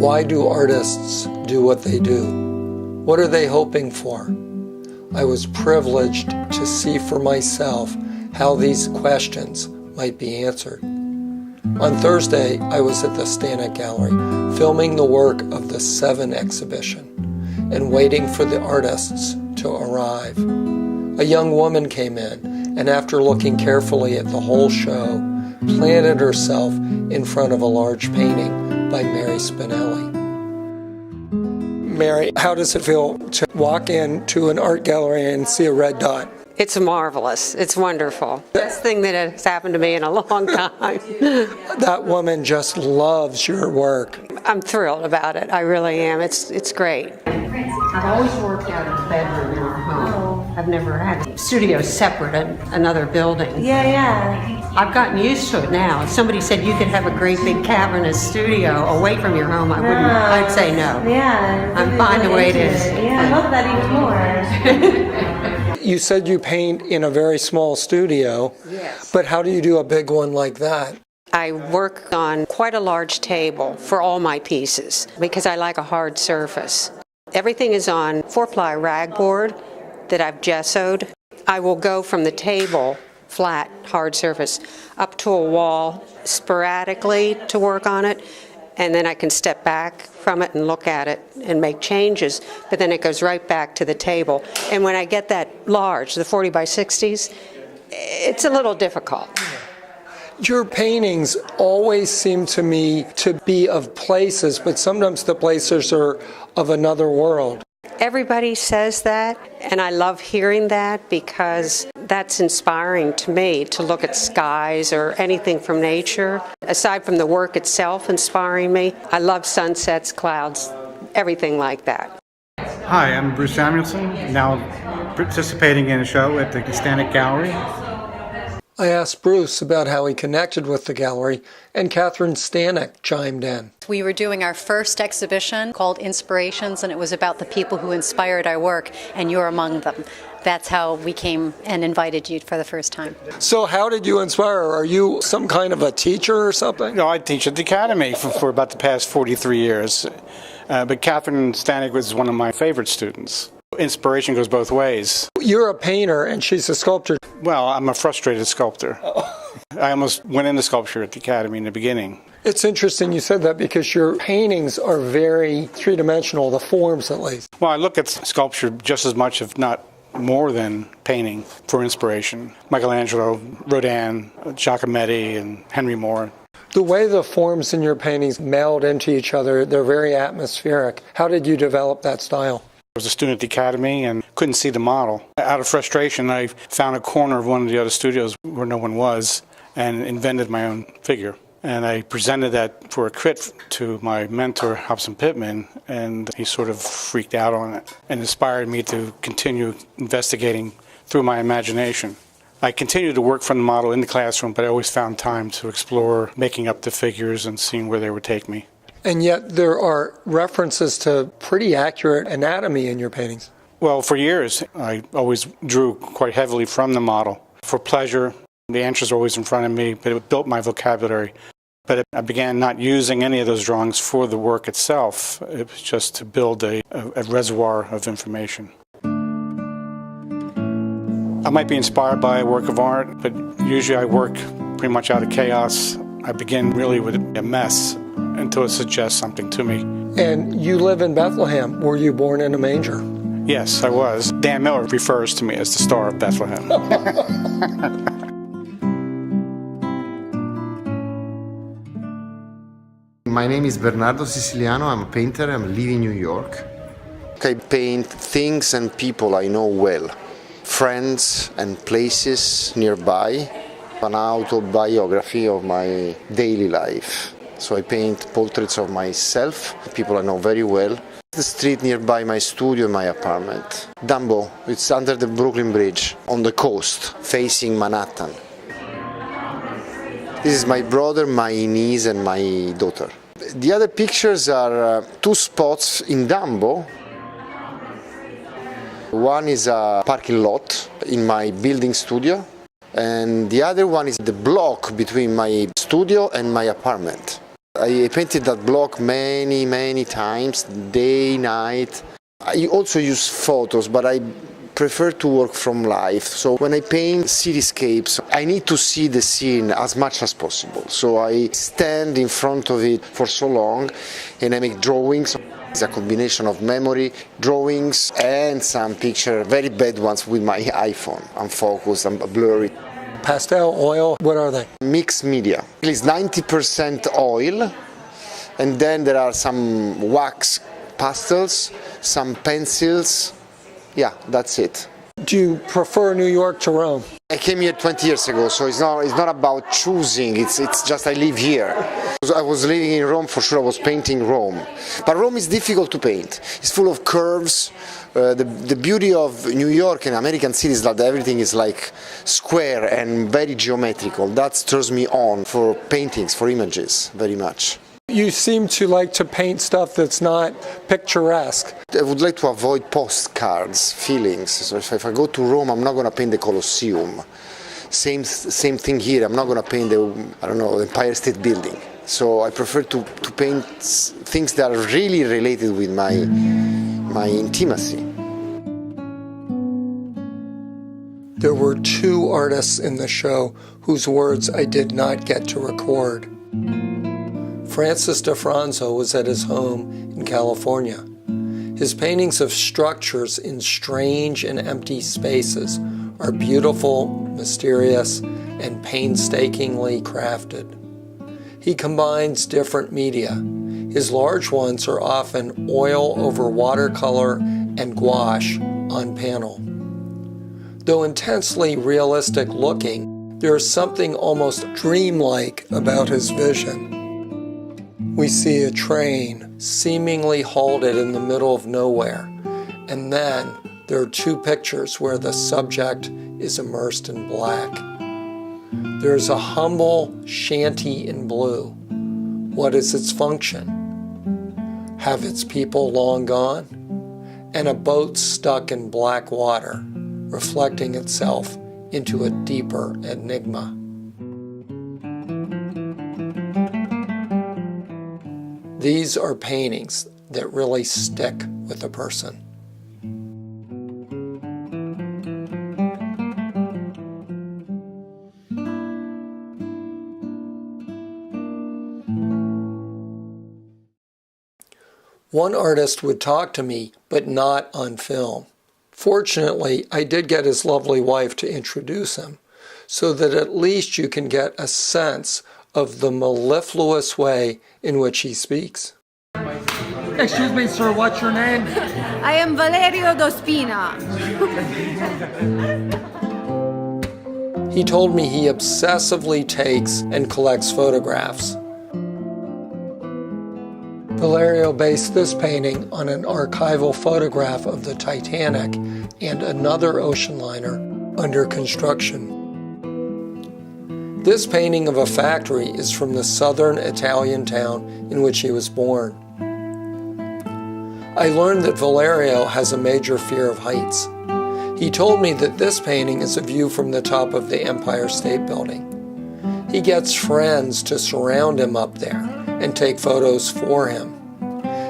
Why do artists do what they do? What are they hoping for? I was privileged to see for myself how these questions might be answered. On Thursday, I was at the Stanek Gallery, filming the work of the 7 exhibition and waiting for the artists to arrive. A young woman came in, and after looking carefully at the whole show, planted herself in front of a large painting by Mary Spinelli. Mary, how does it feel to walk into an art gallery and see a red dot? It's marvelous. It's wonderful. Best thing that has happened to me in a long time. That woman just loves your work. I'm thrilled about it. I really am. It's great. I've always worked out of the bedroom in our home. I've never had a studio separate in another building. Yeah. I've gotten used to it now. If somebody said you could have a great big cavernous studio away from your home, I'd say no. Yeah. I'm fine the way it is. Yeah, I love that even more. You said you paint in a very small studio. Yes. But how do you do a big one like that? I work on quite a large table for all my pieces because I like a hard surface. Everything is on 4-ply ragboard that I've gessoed. I will go from the table, flat, hard surface, up to a wall sporadically to work on it, and then I can step back from it and look at it and make changes, but then it goes right back to the table. And when I get that large, the 40 by 60s, it's a little difficult. Your paintings always seem to me to be of places, but sometimes the places are of another world. Everybody says that, and I love hearing that because that's inspiring to me to look at skies or anything from nature. Aside from the work itself inspiring me, I love sunsets, clouds, everything like that. Hi, I'm Bruce Samuelson, now participating in a show at the Stanek Gallery. I asked Bruce about how he connected with the gallery, and Catherine Stanek chimed in. We were doing our first exhibition called Inspirations, and it was about the people who inspired our work, and you're among them. That's how we came and invited you for the first time. So how did you inspire? Are you some kind of a teacher or something? No, I teach at the Academy for about the past 43 years. But Catherine Stanek was one of my favorite students. Inspiration goes both ways. You're a painter and she's a sculptor. Well, I'm a frustrated sculptor. I almost went into sculpture at the Academy in the beginning. It's interesting you said that because your paintings are very three-dimensional, the forms at least. Well, I look at sculpture just as much, if not more than painting, for inspiration. Michelangelo, Rodin, Giacometti, and Henry Moore. The way the forms in your paintings meld into each other, they're very atmospheric. How did you develop that style? I was a student at the Academy and couldn't see the model. Out of frustration, I found a corner of one of the other studios where no one was and invented my own figure. And I presented that for a crit to my mentor, Hobson Pittman, and he sort of freaked out on it and inspired me to continue investigating through my imagination. I continued to work from the model in the classroom, but I always found time to explore making up the figures and seeing where they would take me. And yet there are references to pretty accurate anatomy in your paintings. Well, for years, I always drew quite heavily from the model. For pleasure, the answers are always in front of me, but it built my vocabulary. But I began not using any of those drawings for the work itself. It was just to build a reservoir of information. I might be inspired by a work of art, but usually I work pretty much out of chaos. I begin really with a mess until it suggests something to me. And you live in Bethlehem. Were you born in a manger? Yes, I was. Dan Miller refers to me as the Star of Bethlehem. My name is Bernardo Siciliano. I'm a painter. I'm living in New York. I paint things and people I know well, friends and places nearby, an autobiography of my daily life. So I paint portraits of myself, people I know very well. The street nearby my studio and my apartment. Dumbo, it's under the Brooklyn Bridge, on the coast, facing Manhattan. This is my brother, my niece and my daughter. The other pictures are 2 spots in Dumbo. One is a parking lot in my building studio, and the other one is the block between my studio and my apartment. I painted that block many times, day, night. I also use photos, but I prefer to work from life. So when I paint cityscapes, I need to see the scene as much as possible. So I stand in front of it for so long and I make drawings. It's a combination of memory, drawings and some pictures, very bad ones with my iPhone. Unfocused, blurry. Pastel, oil, what are they? Mixed media. It's 90% oil, and then there are some wax pastels, some pencils. Yeah, that's it. Do you prefer New York to Rome? I came here 20 years ago, so it's not about choosing, it's just I live here. I was living in Rome, for sure I was painting Rome. But Rome is difficult to paint. It's full of curves. The beauty of New York and American cities is that everything is like square and very geometrical. That turns me on for paintings, for images, very much. You seem to like to paint stuff that's not picturesque. I would like to avoid postcards, feelings. So if I go to Rome, I'm not going to paint the Colosseum. Same thing here. I'm not going to paint the Empire State Building. So I prefer to paint things that are really related with my intimacy. There were two artists in the show whose words I did not get to record. Francis DiFronzo was at his home in California. His paintings of structures in strange and empty spaces are beautiful, mysterious, and painstakingly crafted. He combines different media. His large ones are often oil over watercolor and gouache on panel. Though intensely realistic looking, there is something almost dreamlike about his vision. We see a train seemingly halted in the middle of nowhere, and then there are two pictures where the subject is immersed in black. There's a humble shanty in blue. What is its function? Have its people long gone? And a boat stuck in black water, reflecting itself into a deeper enigma. These are paintings that really stick with a person. One artist would talk to me, but not on film. Fortunately, I did get his lovely wife to introduce him, so that at least you can get a sense of the mellifluous way in which he speaks. Excuse me, sir, what's your name? I am Valerio D'Ospina. He told me he obsessively takes and collects photographs. Valerio based this painting on an archival photograph of the Titanic and another ocean liner under construction. This painting of a factory is from the southern Italian town in which he was born. I learned that Valerio has a major fear of heights. He told me that this painting is a view from the top of the Empire State Building. He gets friends to surround him up there and take photos for him.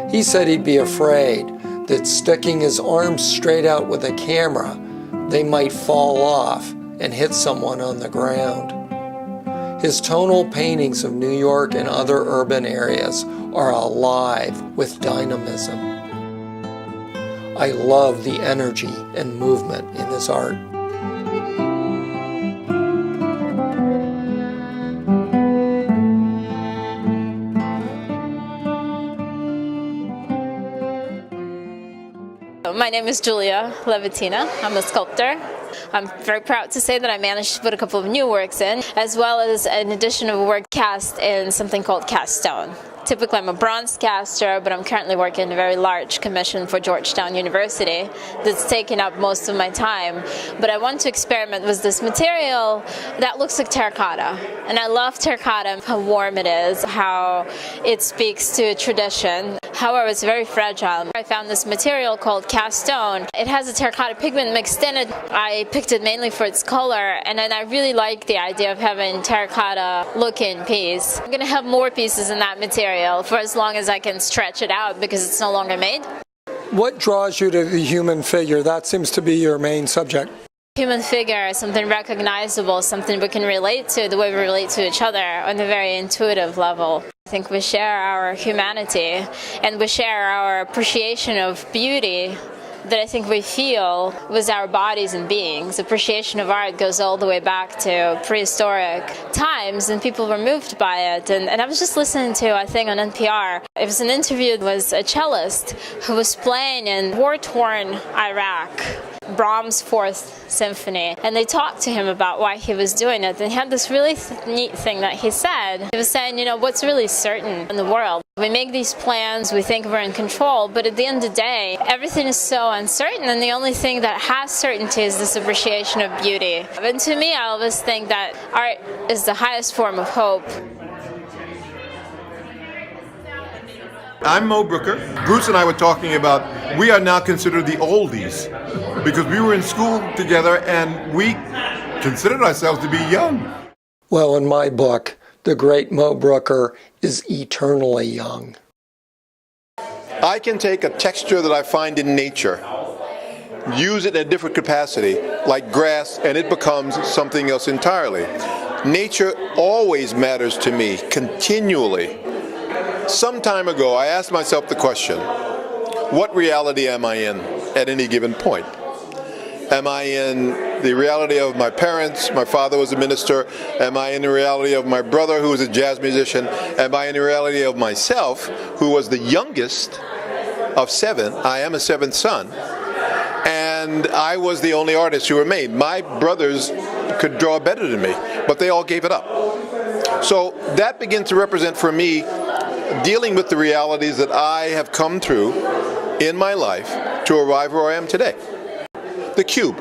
He said he'd be afraid that sticking his arms straight out with a camera, they might fall off and hit someone on the ground. His tonal paintings of New York and other urban areas are alive with dynamism. I love the energy and movement in his art. My name is Julia Levitina. I'm a sculptor. I'm very proud to say that I managed to put a couple of new works in, as well as an addition of a work cast in something called cast stone. Typically I'm a bronze caster, but I'm currently working a very large commission for Georgetown University that's taken up most of my time. But I want to experiment with this material that looks like terracotta. And I love terracotta, how warm it is, how it speaks to tradition, However, it's very fragile. I found this material called cast stone. It has a terracotta pigment mixed in it. I picked it mainly for its color, and then I really like the idea of having terracotta looking piece. I'm going to have more pieces in that material for as long as I can stretch it out because it's no longer made. What draws you to the human figure? That seems to be your main subject. Human figure is something recognizable, something we can relate to the way we relate to each other on a very intuitive level. I think we share our humanity and we share our appreciation of beauty that I think we feel with our bodies and beings. Appreciation of art goes all the way back to prehistoric times, and people were moved by it. And I was just listening to a thing on NPR. It was an interview with a cellist who was playing in war-torn Iraq, Brahms' Fourth Symphony, and they talked to him about why he was doing it. And he had this really neat thing that he said. He was saying, you know, what's really certain in the world? We make these plans, we think we're in control, but at the end of the day, everything is so uncertain, and the only thing that has certainty is this appreciation of beauty. And to me, I always think that art is the highest form of hope. I'm Moe Brooker. Bruce and I were talking about we are now considered the oldies because we were in school together and we considered ourselves to be young. Well, in my book, the great Moe Brooker is eternally young. I can take a texture that I find in nature, use it in a different capacity, like grass, and it becomes something else entirely. Nature always matters to me, continually. Some time ago, I asked myself the question, what reality am I in at any given point? Am I in the reality of my parents? My father was a minister. Am I in the reality of my brother, who was a jazz musician? Am I in the reality of myself, who was the youngest of 7? I am a 7th son. And I was the only artist who remained. My brothers could draw better than me, but they all gave it up. So that begins to represent for me dealing with the realities that I have come through in my life to arrive where I am today. The cube.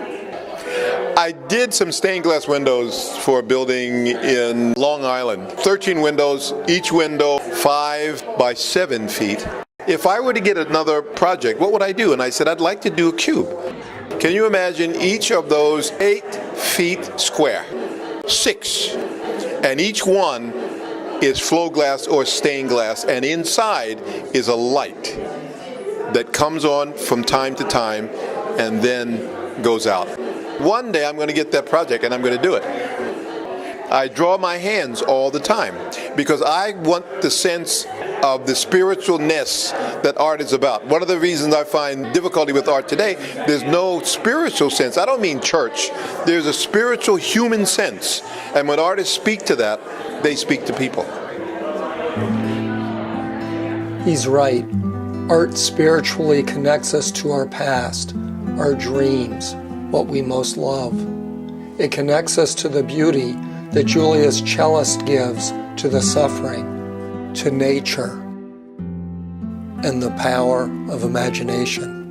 I did some stained glass windows for a building in Long Island. 13 windows, each window 5 by 7 feet. If I were to get another project, what would I do? And I said, I'd like to do a cube. Can you imagine each of those 8 feet square? 6. And each one is flow glass or stained glass, and inside is a light that comes on from time to time and then goes out. One day I'm going to get that project and I'm going to do it. I draw my hands all the time because I want the sense of the spiritualness that art is about. One of the reasons I find difficulty with art today, there's no spiritual sense. I don't mean church. There's a spiritual human sense. And when artists speak to that, they speak to people. He's right. Art spiritually connects us to our past, our dreams, what we most love. It connects us to the beauty that Julia's cellist gives to the suffering, to nature, and the power of imagination.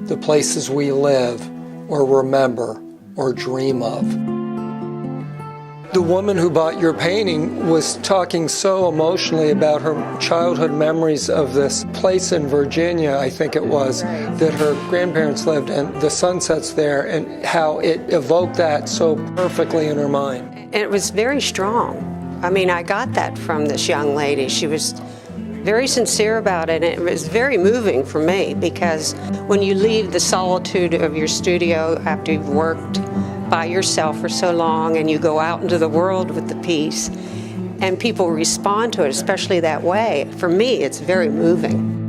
The places we live, or remember, or dream of. The woman who bought your painting was talking so emotionally about her childhood memories of this place in Virginia, I think it was, that her grandparents lived, and the sunsets there, and how it evoked that so perfectly in her mind. And it was very strong. I mean, I got that from this young lady. She was very sincere about it, and it was very moving for me, because when you leave the solitude of your studio after you've worked by yourself for so long and you go out into the world with the piece and people respond to it, especially that way, for me it's very moving.